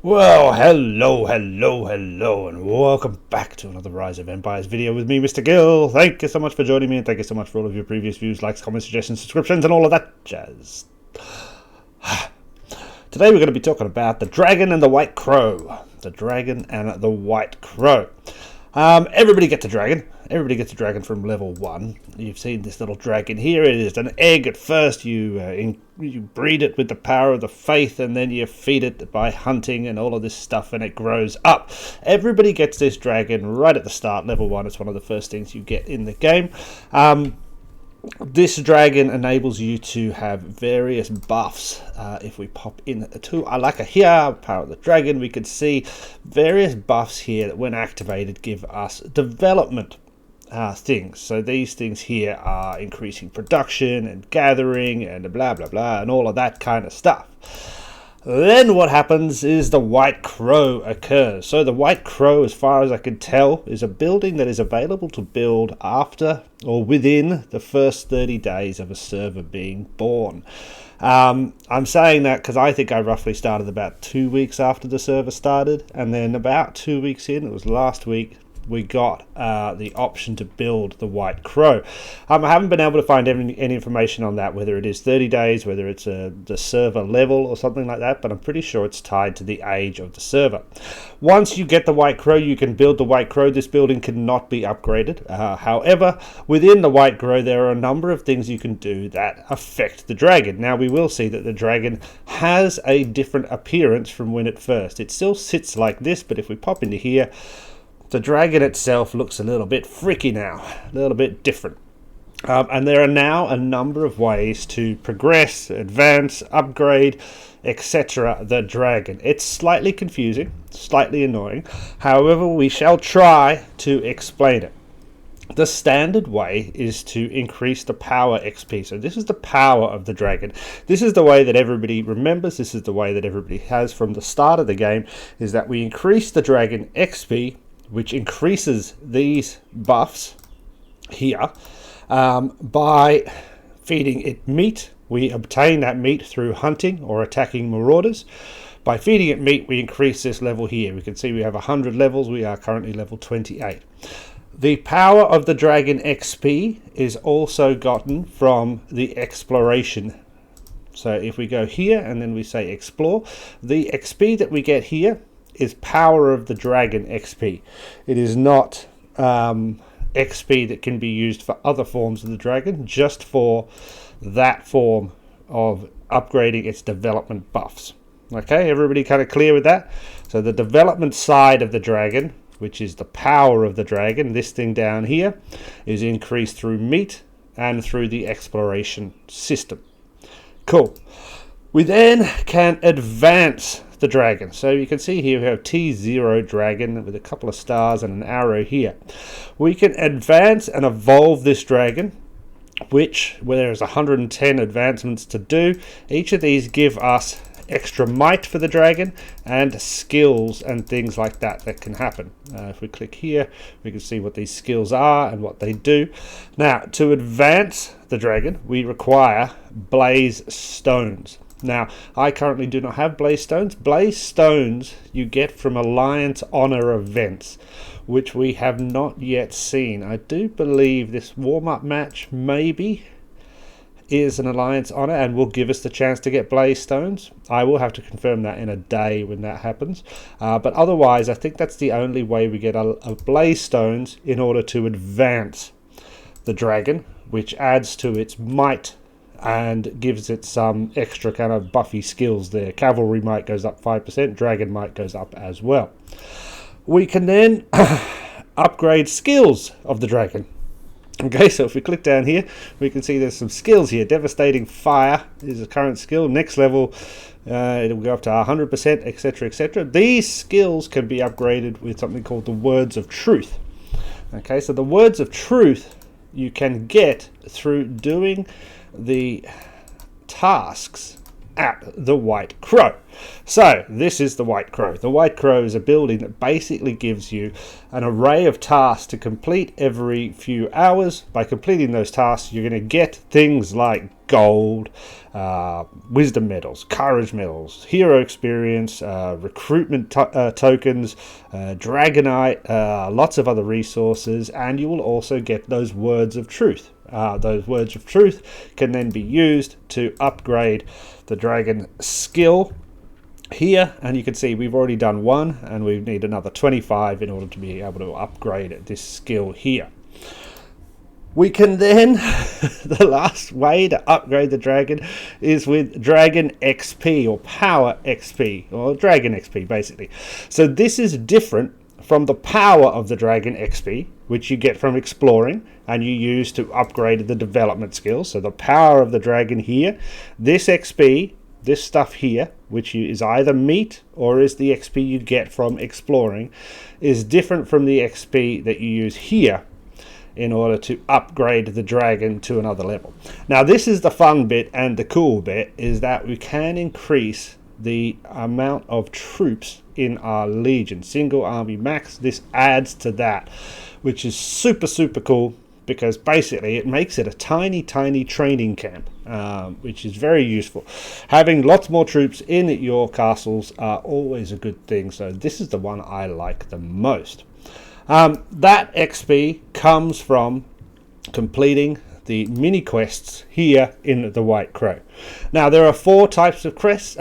Well, hello, and welcome back to another Rise of Empires video with me, Mr. Gill. Thank you so much for joining me, and thank you so much for all of your previous views, likes, comments, suggestions, subscriptions, and all of that jazz. Today we're going to be talking about the Dragon and the White Crow. The Dragon and the White Crow. Everybody gets a dragon. Everybody gets a dragon from level 1. You've seen this little dragon here. It is an egg at first. You breed it with the power of the faith, and then you feed it by hunting and all of this stuff, and it grows up. Everybody gets this dragon right at the start, level 1. It's one of the first things you get in the game. This dragon enables you to have various buffs. If we pop into Alaka here, Power of the Dragon, we can see various buffs here that when activated give us development things. So these things here are increasing production and gathering and blah blah blah and all of that kind of stuff. Then what happens is the White Crow occurs. So the White Crow, as far as I can tell, is a building that is available to build after or within the first 30 days of a server being born. I'm saying that because I think I roughly started about 2 weeks after the server started, and then about 2 weeks in, it was last week, we got the option to build the White Crow. I haven't been able to find any information on that, whether it is 30 days, whether it's the server level or something like that, but I'm pretty sure it's tied to the age of the server. Once you get the White Crow, you can build the White Crow. This building cannot be upgraded. However, within the White Crow, there are a number of things you can do that affect the dragon. Now, we will see that the dragon has a different appearance from when it first. It still sits like this, but if we pop into here, the dragon itself looks a little bit freaky now, a little bit different. And there are now a number of ways to progress, advance, upgrade, etc. the dragon. It's slightly confusing, slightly annoying. However, we shall try to explain it. The standard way is to increase the power XP. So this is the power of the dragon. This is the way that everybody remembers. This is the way that everybody has from the start of the game, is that we increase the dragon XP, which increases these buffs here by feeding it meat. We obtain that meat through hunting or attacking marauders. By feeding it meat, we increase this level here. We can see we have 100 levels. We are currently level 28. The power of the dragon XP is also gotten from the exploration. So if we go here and then we say explore, the XP that we get here is power of the dragon XP. It is not XP that can be used for other forms of the dragon, just for that form of upgrading its development buffs. Okay, everybody kind of clear with that? So the development side of the dragon, which is the power of the dragon, this thing down here, is increased through meat and through the exploration system. Cool. We then can advance the dragon. So you can see here we have T0 dragon with a couple of stars and an arrow here. We can advance and evolve this dragon, where there's 110 advancements to do. Each of these give us extra might for the dragon and skills and things like that can happen. If we click here, we can see what these skills are and what they do. Now, to advance the dragon, we require blaze stones. Now, I currently do not have blaze stones. Blaze stones you get from Alliance Honor events, which we have not yet seen. I do believe this warm-up match maybe is an Alliance Honor and will give us the chance to get blaze stones. I will have to confirm that in a day when that happens. But otherwise, I think that's the only way we get a blaze stones in order to advance the dragon, which adds to its might and gives it some extra kind of buffy skills there. Cavalry might goes up 5%, dragon might goes up as well. We can then upgrade skills of the dragon. Okay, so if we click down here, we can see there's some skills here. Devastating Fire is a current skill. Next level, it'll go up to 100%, etc., etc. These skills can be upgraded with something called the Words of Truth. Okay, so the Words of Truth you can get through doing the tasks at the White Crow. So this is the White Crow. The White Crow is a building that basically gives you an array of tasks to complete every few hours. By completing those tasks, you're going to get things like gold, wisdom medals, courage medals, hero experience, recruitment tokens, dragonite, lots of other resources, and you will also get those words of truth. Those words of truth can then be used to upgrade the dragon skill here, and you can see we've already done one and we need another 25 in order to be able to upgrade this skill here. We can then, the last way to upgrade the dragon is with Dragon XP or Power XP or Dragon XP basically. So this is different from the power of the Dragon XP, which you get from exploring and you use to upgrade the development skills. So the power of the dragon here, this XP, this stuff here, which is either meat or is the XP you get from exploring, is different from the XP that you use here in order to upgrade the dragon to another level. Now this is the fun bit, and the cool bit is that we can increase the amount of troops in our legion, single army max. This adds to that, which is super cool, because basically it makes it a tiny training camp, which is very useful. Having lots more troops in your castles are always a good thing, so this is the one I like the most. That XP comes from completing the mini quests here in the White Crow. Now there are 4 types of quests.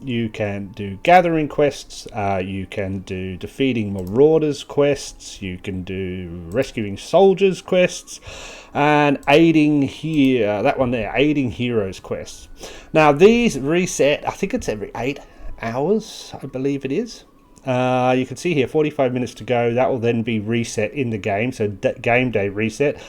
You can do gathering quests, you can do defeating marauders quests, you can do rescuing soldiers quests, and aiding here, that one there, aiding heroes quests. Now these reset, I think it's every 8 hours, I believe it is. You can see here 45 minutes to go. That will then be reset in the game, so game day reset.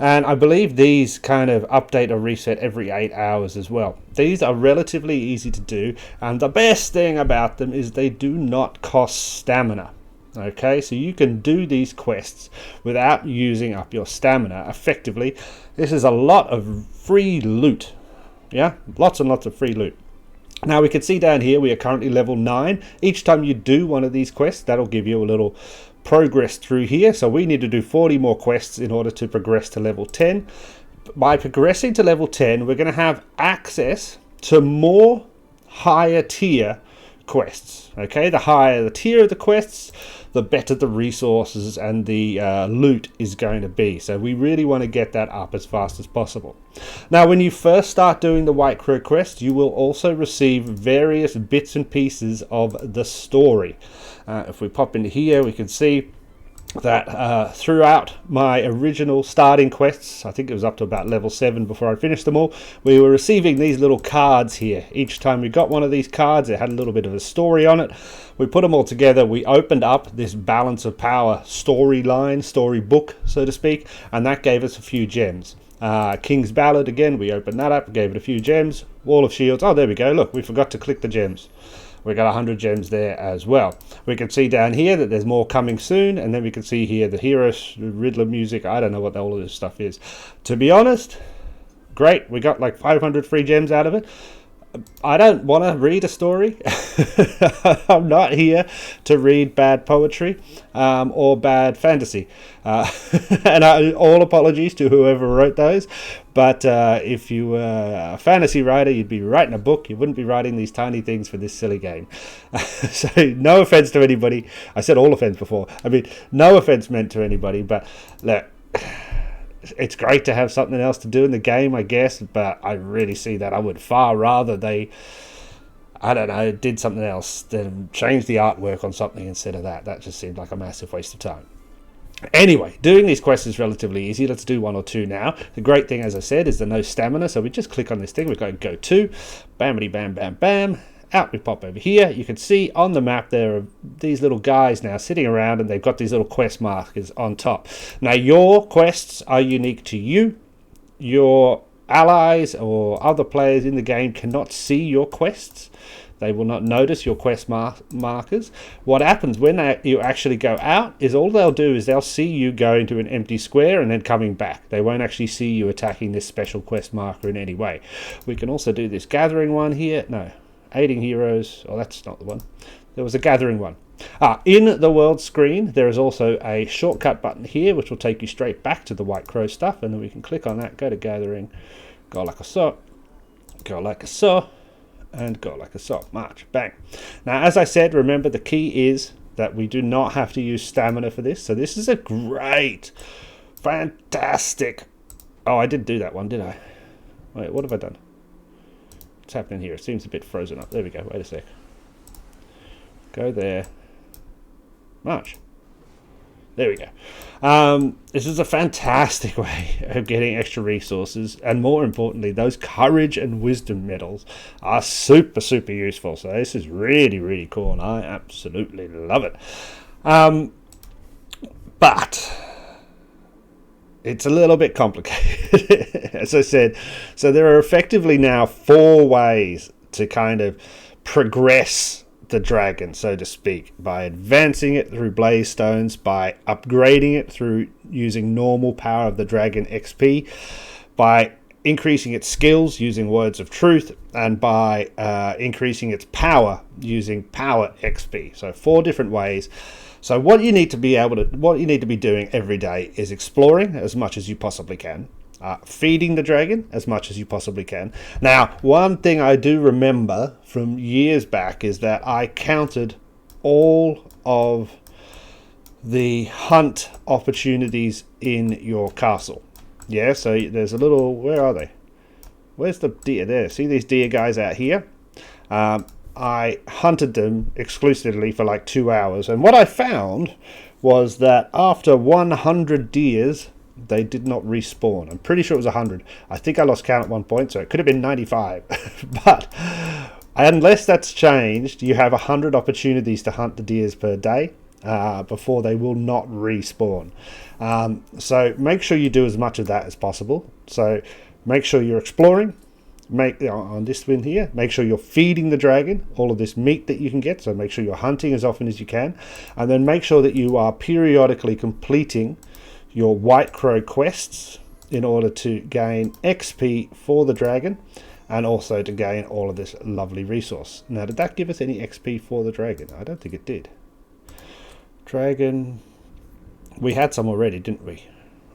And I believe these kind of update or reset every 8 hours as well. These are relatively easy to do, and the best thing about them is they do not cost stamina. Okay, so you can do these quests without using up your stamina effectively. This is a lot of free loot. Yeah, lots and lots of free loot. Now we can see down here we are currently level 9. Each time you do one of these quests, that'll give you a little progress through here. So we need to do 40 more quests in order to progress to level 10. By progressing to level 10, we're going to have access to more higher tier quests. Okay, the higher the tier of the quests, the better the resources and the loot is going to be. So we really want to get that up as fast as possible. Now when you first start doing the White Crow quest, you will also receive various bits and pieces of the story. If we pop into here, we can see that throughout my original starting quests, I think it was up to about level 7 before I finished them all, we were receiving these little cards here. Each time we got one of these cards, it had a little bit of a story on it. We put them all together, we opened up this balance of power storyline, storybook, so to speak, and that gave us a few gems. King's Ballad, again, we opened that up, gave it a few gems. Wall of Shields, oh there we go, look, we forgot to click the gems. We got 100 gems there as well. We can see down here that there's more coming soon, and then we can see here the hero Riddler music. I don't know what all of this stuff is. To be honest, great. We got like 500 free gems out of it. I don't want to read a story. I'm not here to read bad poetry or bad fantasy. And all apologies to whoever wrote those. But if you were a fantasy writer, you'd be writing a book. You wouldn't be writing these tiny things for this silly game. So no offense to anybody. I said all offense before. I mean, no offense meant to anybody. But look, it's great to have something else to do in the game, I guess, but I really see that I would far rather they, I don't know, did something else than change the artwork on something instead of that. That just seemed like a massive waste of time. Anyway, doing these quests is relatively easy. Let's do 1 or 2 now. The great thing, as I said, is the no stamina, so we just click on this thing. We go 2, bamity bam bam bam. Out we pop over here. You can see on the map there are these little guys now sitting around, and they've got these little quest markers on top. Now your quests are unique to you. Your allies or other players in the game cannot see your quests. They will not notice your quest markers. What happens when you actually go out is all they'll do is they'll see you going to an empty square and then coming back. They won't actually see you attacking this special quest marker in any way. We can also do this gathering one here. No, aiding heroes. Oh, that's not the one. There was a gathering one. In the world screen, there is also a shortcut button here, which will take you straight back to the White Crow stuff, and then we can click on that, go to gathering, go like a so, go like a so, and go like a so. March, bang. Now, as I said, remember the key is that we do not have to use stamina for this, so this is a great, fantastic. Oh, I didn't do that one, did I? Wait, what have I done? What's happening here? It seems a bit frozen up. There we go. Wait a sec. Go there. March. There we go. This is a fantastic way of getting extra resources, and more importantly, those courage and wisdom medals are super useful. So this is really cool, and I absolutely love it. But it's a little bit complicated, as I said. So there are effectively now 4 ways to kind of progress the dragon, so to speak, by advancing it through blaze stones, by upgrading it through using normal power of the dragon XP, by increasing its skills using words of truth, and by increasing its power using power XP. So 4 different ways. So what you need to be doing every day is exploring as much as you possibly can, feeding the dragon as much as you possibly can. Now, one thing I do remember from years back is that I counted all of the hunt opportunities in your castle. Yeah, so there's a little, where are they? Where's the deer? There, see these deer guys out here? I hunted them exclusively for like 2 hours, and what I found was that after 100 deers, they did not respawn. I'm pretty sure it was 100. I think I lost count at one point, so it could have been 95. But unless that's changed, you have 100 opportunities to hunt the deers per day before they will not respawn. So make sure you do as much of that as possible. So make sure you're exploring. On this win here, make sure you're feeding the dragon all of this meat that you can get. So make sure you're hunting as often as you can. And then make sure that you are periodically completing your White Crow quests in order to gain XP for the dragon, and also to gain all of this lovely resource. Now, did that give us any XP for the dragon? I don't think it did. Dragon, we had some already, didn't we?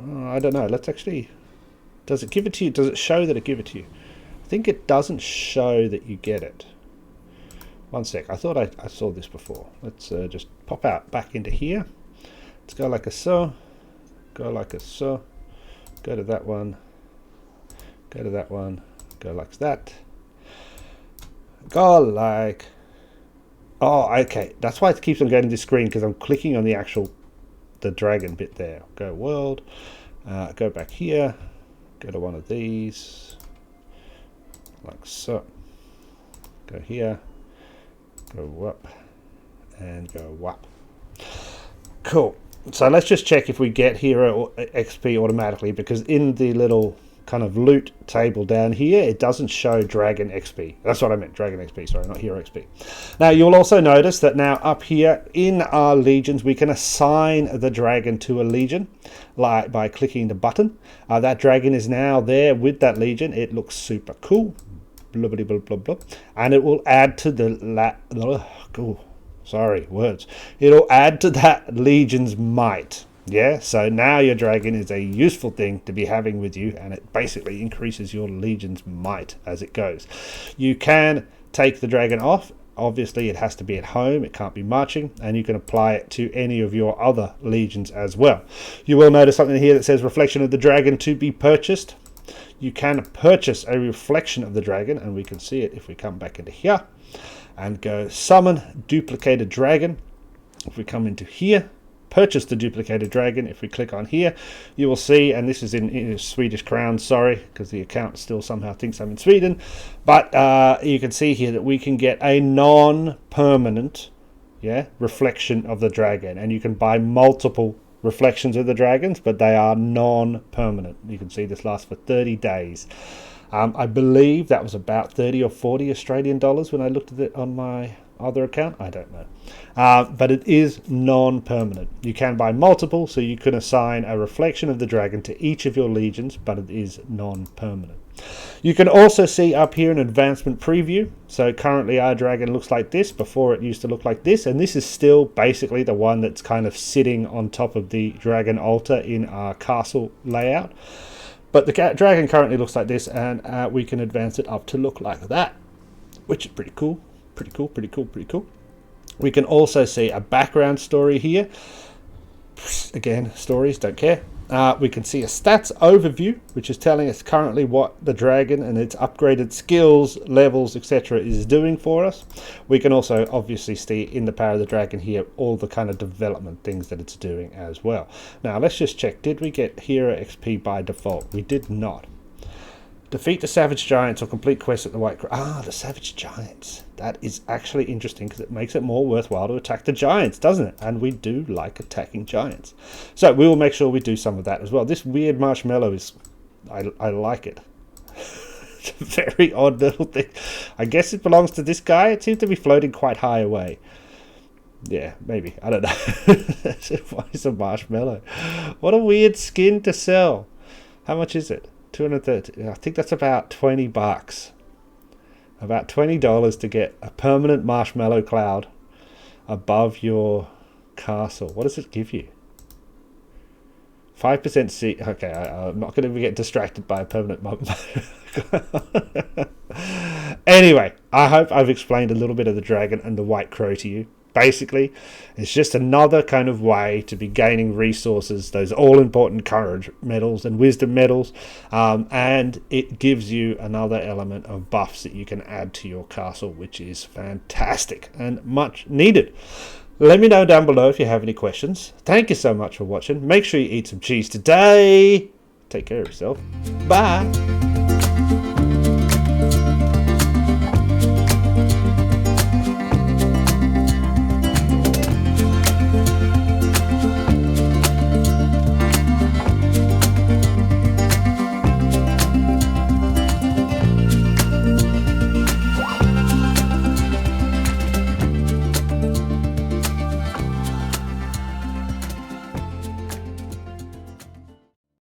Oh, I don't know. Let's actually, does it give it to you? Does it show that it give it to you? I think it doesn't show that you get it. One sec, I thought I saw this before. Let's just pop out back into here. Let's go like a so. Go like a so, go to that one, go to that one, go like that, go like, oh, okay, that's why it keeps on going to this screen, because I'm clicking on the dragon bit there. Go world, go back here, go to one of these, like so, go here, go up, and go up. Cool. So let's just check if we get hero XP automatically, because in the little kind of loot table down here, it doesn't show dragon XP. That's what I meant, dragon XP, sorry, not hero XP. Now, you'll also notice that now up here in our legions, we can assign the dragon to a legion by clicking the button. That dragon is now there with that legion. It looks super cool. Blah, blah, blah, blah, blah. And it will add to the it'll add to that legion's might. Yeah, so now your dragon is a useful thing to be having with you, and it basically increases your legion's might as it goes. You can take the dragon off. Obviously, it has to be at home. It can't be marching, and you can apply it to any of your other legions as well. You will notice something here that says reflection of the dragon to be purchased. You can purchase a reflection of the dragon, and we can see it if we come back into here and go summon duplicated dragon. If we come into here, purchase the duplicated dragon, if we click on here, you will see, and this is in Swedish crowns, sorry, because the account still somehow thinks I'm in Sweden, but you can see here that we can get a non-permanent reflection of the dragon, and you can buy multiple reflections of the dragons, but they are non-permanent. You can see this lasts for 30 days. I believe that was about 30 or 40 Australian dollars when I looked at it on my other account. I don't know. But it is non-permanent. You can buy multiple, so you can assign a reflection of the dragon to each of your legions, but it is non-permanent. You can also see up here an advancement preview. So currently our dragon looks like this. Before it used to look like this, and this is still basically the one that's kind of sitting on top of the dragon altar in our castle layout. But the dragon currently looks like this, and we can advance it up to look like that, which is pretty cool. Pretty cool. We can also see a background story here. Again, stories, don't care. We can see a stats overview, which is telling us currently what the dragon and its upgraded skills, levels, etc. is doing for us. We can also obviously see in the Power of the Dragon here all the kind of development things that it's doing as well. Now let's just check. Did we get hero XP by default? We did not. Defeat the Savage Giants or complete quests at the White the Savage Giants. That is actually interesting because it makes it more worthwhile to attack the giants, doesn't it? And we do like attacking giants. So we will make sure we do some of that as well. This weird marshmallow is... I like it. It's a very odd little thing. I guess it belongs to this guy. It seems to be floating quite high away. Yeah, maybe. I don't know. Why is a marshmallow? What a weird skin to sell. How much is it? 230. I think that's about 20 bucks. About $20 to get a permanent marshmallow cloud above your castle. What does it give you? 5% C. Okay, I'm not going to get distracted by a permanent. Anyway, I hope I've explained a little bit of the dragon and the white crow to you. Basically, it's just another kind of way to be gaining resources, those all-important courage medals and wisdom medals, and it gives you another element of buffs that you can add to your castle, which is fantastic and much needed. Let me know down below if you have any questions. Thank you so much for watching. Make sure you eat some cheese today. Take care of yourself. Bye.